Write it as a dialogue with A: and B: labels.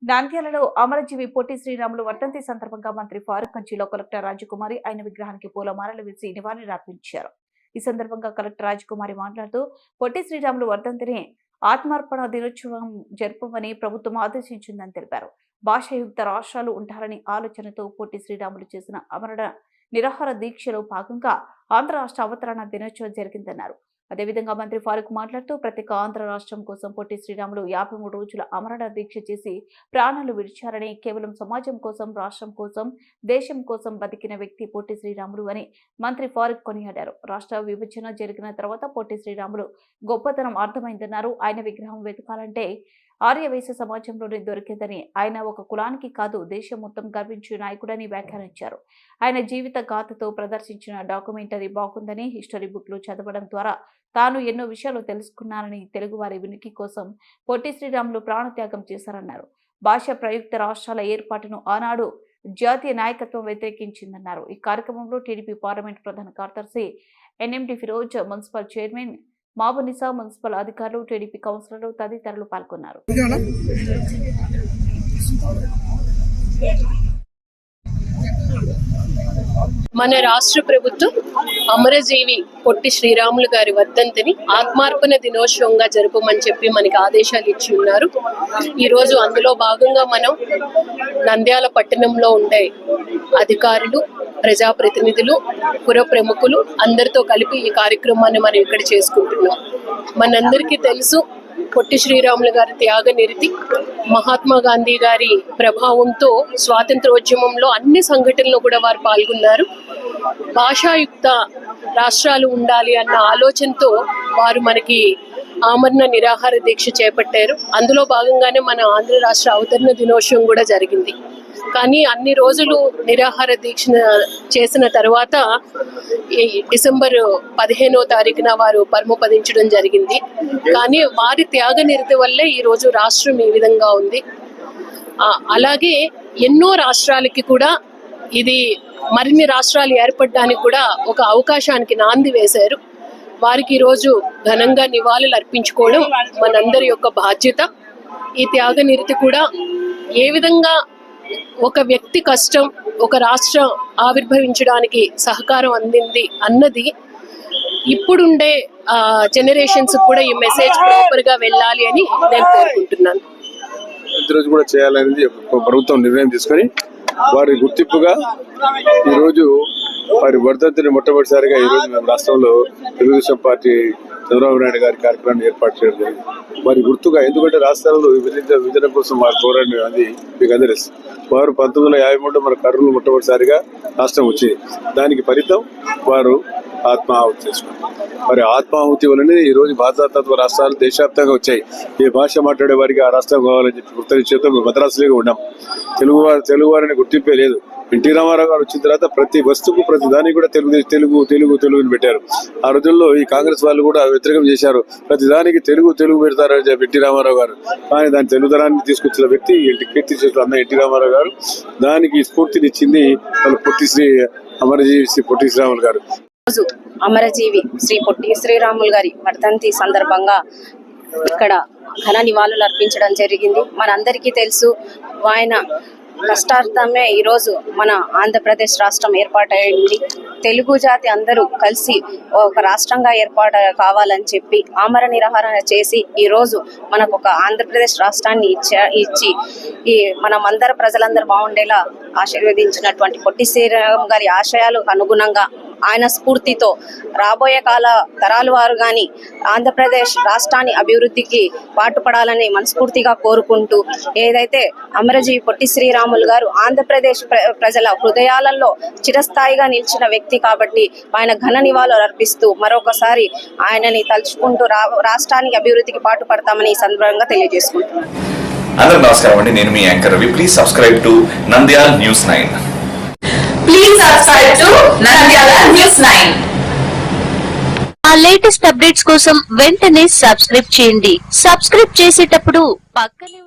A: నంద్యాలలో అమరజీవి పొట్టి శ్రీరాములు వర్ధంతి సందర్భంగా మంత్రి ఫారూక్ జిల్లా కలెక్టర్ రాజకుమారి ఆయన విగ్రహానికి పూలమాలలు వేసి నివాళులర్పించారు. ఈ సందర్భంగా కలెక్టర్ రాజకుమారి మాట్లాడుతూ పొట్టి శ్రీరాములు వర్ధంతిని ఆత్మార్పణ దినోత్సవం జరుపమని ప్రభుత్వం ఆదేశించిందని తెలిపారు. భాషాయుక్త రాష్ట్రాలు ఉంటారని ఆలోచనతో పొట్టి శ్రీరాములు చేసిన అమరణ నిరాహార దీక్షలో భాగంగా ఆంధ్ర రాష్ట్ర అవతరణ దినోత్సవం జరిగిందన్నారు. అదేవిధంగా మంత్రి ఫారూక్ మాట్లాడుతూ ప్రత్యేక ఆంధ్ర రాష్ట్రం కోసం పొట్టి శ్రీరాములు 53 రోజుల అమరణ దీక్ష చేసి ప్రాణాలు విడిచారని, కేవలం సమాజం కోసం, రాష్ట్రం కోసం, దేశం కోసం బతికిన వ్యక్తి పొట్టి శ్రీరాములు అని మంత్రి ఫారూక్ కొనియాడారు. రాష్ట్ర విభజన జరిగిన తర్వాత పొట్టి శ్రీరాములు గొప్పతనం అర్థమైందన్నారు. ఆయన విగ్రహం వెతకాలంటే ఆర్యవైశ్య సమాజంలోనే దొరికేదని, ఆయన ఒక కులానికి కాదు దేశం మొత్తం గర్వించే నాయకుడని వ్యాఖ్యానించారు. ఆయన జీవిత గాథతో ప్రదర్శించిన డాక్యుమెంటరీ బాగుందని, హిస్టరీ బుక్లు చదవడం ద్వారా తాను ఎన్నో విషయాలు తెలుసుకున్నానని, తెలుగువారి వినికి కోసం పొట్టి శ్రీరాములు ప్రాణత్యాగం చేశారన్నారు. భాష ప్రయుక్త రాష్ట్రాల ఏర్పాటును ఆనాడు జాతీయ నాయకత్వం వ్యతిరేకించిందన్నారు. ఈ కార్యక్రమంలో టీడీపీ పార్లమెంట్ ప్రధాన కార్యదర్శి NMD Firoz, municipal chairman Mabunisa, municipal అధికారులు, టీడీపీ కౌన్సిలర్లు తదితరులు పాల్గొన్నారు.
B: మన రాష్ట్ర ప్రభుత్వం అమరజీవి పొట్టి శ్రీరాములు గారి వర్ధంతిని ఆత్మార్పణ దినోత్సవంగా జరుపమని చెప్పి మనకి ఆదేశాలు ఇచ్చి ఉన్నారు. ఈరోజు అందులో భాగంగా మనం నంద్యాల పట్టణంలో ఉండే అధికారులు, ప్రజాప్రతినిధులు, పుర ప్రముఖులు అందరితో కలిపి ఈ కార్యక్రమాన్ని మనం ఇక్కడ చేసుకుంటున్నాం. మనందరికీ తెలుసు, పొట్టి శ్రీరాములు గారి త్యాగ నిరతి, మహాత్మా గాంధీ గారి ప్రభావంతో స్వాతంత్రోద్యమంలో అన్ని సంఘటనలు కూడా వారు పాల్గొన్నారు. భాషాయుక్త రాష్ట్రాలు ఉండాలి అన్న ఆలోచనతో వారు మనకి ఆమరణ నిరాహార దీక్ష చేపట్టారు. అందులో భాగంగానే మన ఆంధ్ర రాష్ట్ర అవతరణ దినోత్సవం కూడా జరిగింది. కానీ అన్ని రోజులు నిరాహార దీక్ష చేసిన తర్వాత డిసెంబర్ 15వ తారీఖున వారు పరమపదించడం జరిగింది. కానీ వారి త్యాగ నిరతి వల్లే ఈరోజు రాష్ట్రం ఈ విధంగా ఉంది. అలాగే ఎన్నో రాష్ట్రాలకి కూడా ఇది మరిన్ని రాష్ట్రాలు ఏర్పడడానికి కూడా ఒక అవకాశానికి నాంది వేశారు. వారికి ఈరోజు ఘనంగా నివాళులు అర్పించుకోవడం మనందరి యొక్క బాధ్యత. ఈ త్యాగ నిరతి కూడా ఏ విధంగా ఒక వ్యక్తి కష్టం ఒక రాష్ట్రం ఆవిర్భవించడానికి సహకారం అందింది అన్నది ఇప్పుడుండే జనరేషన్స్ కూడా ఈ మెసేజ్ ప్రాపర్ గా వెళ్ళాలి అని నేను కోరుకుంటున్నాను.
C: ప్రతిరోజు కూడా చేయాలనేది ప్రభుత్వం నిర్ణయం తీసుకొని వారి గుర్తింపుగా ఈరోజు వారి వర్ధంతిని మొట్టమొదటిసారిగా ఈరోజు మేము రాష్ట్రంలో తెలుగుదేశం పార్టీ చంద్రబాబు నాయుడు గారి కార్యక్రమాన్ని ఏర్పాటు చేయడం జరిగింది. వారి గుర్తుగా, ఎందుకంటే రాష్ట్రాలలో విభజన కోసం వారు పోరాడిన అది మీకు అందరూ తెలుసు. వారు 1953 మన కర్నూలు మొట్టమొదటిసారిగా రాష్ట్రం వచ్చింది. దానికి ఫలితం వారు ఆత్మాహుతి చేసుకున్నారు. మరి ఆత్మాహుతి వలనే ఈ రోజు భారతతత్వ రాష్ట్రాలు దేశవ్యాప్తంగా వచ్చాయి. ఏ భాష మాట్లాడే వారికి ఆ రాష్ట్రం కావాలని చెప్పి గుర్తించేతో మద్రాసులుగా ఉన్నాం. తెలుగువారిని గుర్తింపే లేదు. ఎన్టీ రామారావు గారు వచ్చిన తర్వాత ప్రతి వస్తువుకు, ప్రతి దానికి కూడా తెలుగుని పెట్టారు. ఆ రోజుల్లో ఈ కాంగ్రెస్ వాళ్ళు కూడా వ్యతిరేకం చేశారు. ప్రతి దానికి తెలుగు పెడతారని చెప్పి ఎన్టీ రామారావు గారు. కానీ దాని తెలుగుదనాన్ని తీసుకొచ్చిన వ్యక్తి కీర్తి చేసిన అన్న ఎన్టీ రామారావు గారు. దానికి స్ఫూర్తినిచ్చింది అమరజీవి శ్రీ పొట్టి శ్రీరాములు గారు.
D: అమరజీవి శ్రీ పొట్టి శ్రీరాములు గారి వర్ధంతి సందర్భంగా ఇక్కడ ఘన నివాళులు అర్పించడం జరిగింది. మనందరికీ తెలుసు, ఆయన కష్టార్థమే ఈరోజు మన ఆంధ్రప్రదేశ్ రాష్ట్రం ఏర్పాటైంది. తెలుగు జాతి అందరూ కలిసి ఒక రాష్ట్రంగా ఏర్పాటు కావాలని చెప్పి ఆమర నిరాహార చేసి ఈరోజు మనకు ఒక ఆంధ్రప్రదేశ్ రాష్ట్రాన్ని ఇచ్చి ఈ మనమందరం ప్రజలందరూ బాగుండేలా ఆశీర్వదించినటువంటి పొట్టి శ్రీరామ్ గారి ఆశయాలకు అనుగుణంగా, ఆయన స్ఫూర్తితో రాబోయే కాల తరాల వారు కానీ ఆంధ్రప్రదేశ్ రాష్ట్రాన్ని అభివృద్ధికి పాటుపడాలని మనస్ఫూర్తిగా కోరుకుంటూ, ఏదైతే అమరజీవి పొట్టి శ్రీరాములు గారు ఆంధ్రప్రదేశ్ ప్రజల హృదయాలలో చిరస్థాయిగా నిలిచిన వ్యక్తి కాబట్టి ఆయన ఘన నివాళులు అర్పిస్తూ మరొకసారి ఆయనని తలుచుకుంటూ రాష్ట్రానికి అభివృద్ధికి పాటుపడతామని ఈ సందర్భంగా తెలియజేసుకుంటున్నాను.
E: అందరూ నమస్కారం అండి, నేను మీ anchor Ravi. Please subscribe to Nandyala news 9.
F: Please subscribe to Nandyala News 9.
G: ఆ లేటెస్ట్ అప్డేట్స్ కోసం వెంటనే సబ్స్క్రైబ్ చేయండి. సబ్స్క్రైబ్ చేసేటప్పుడు పక్కనే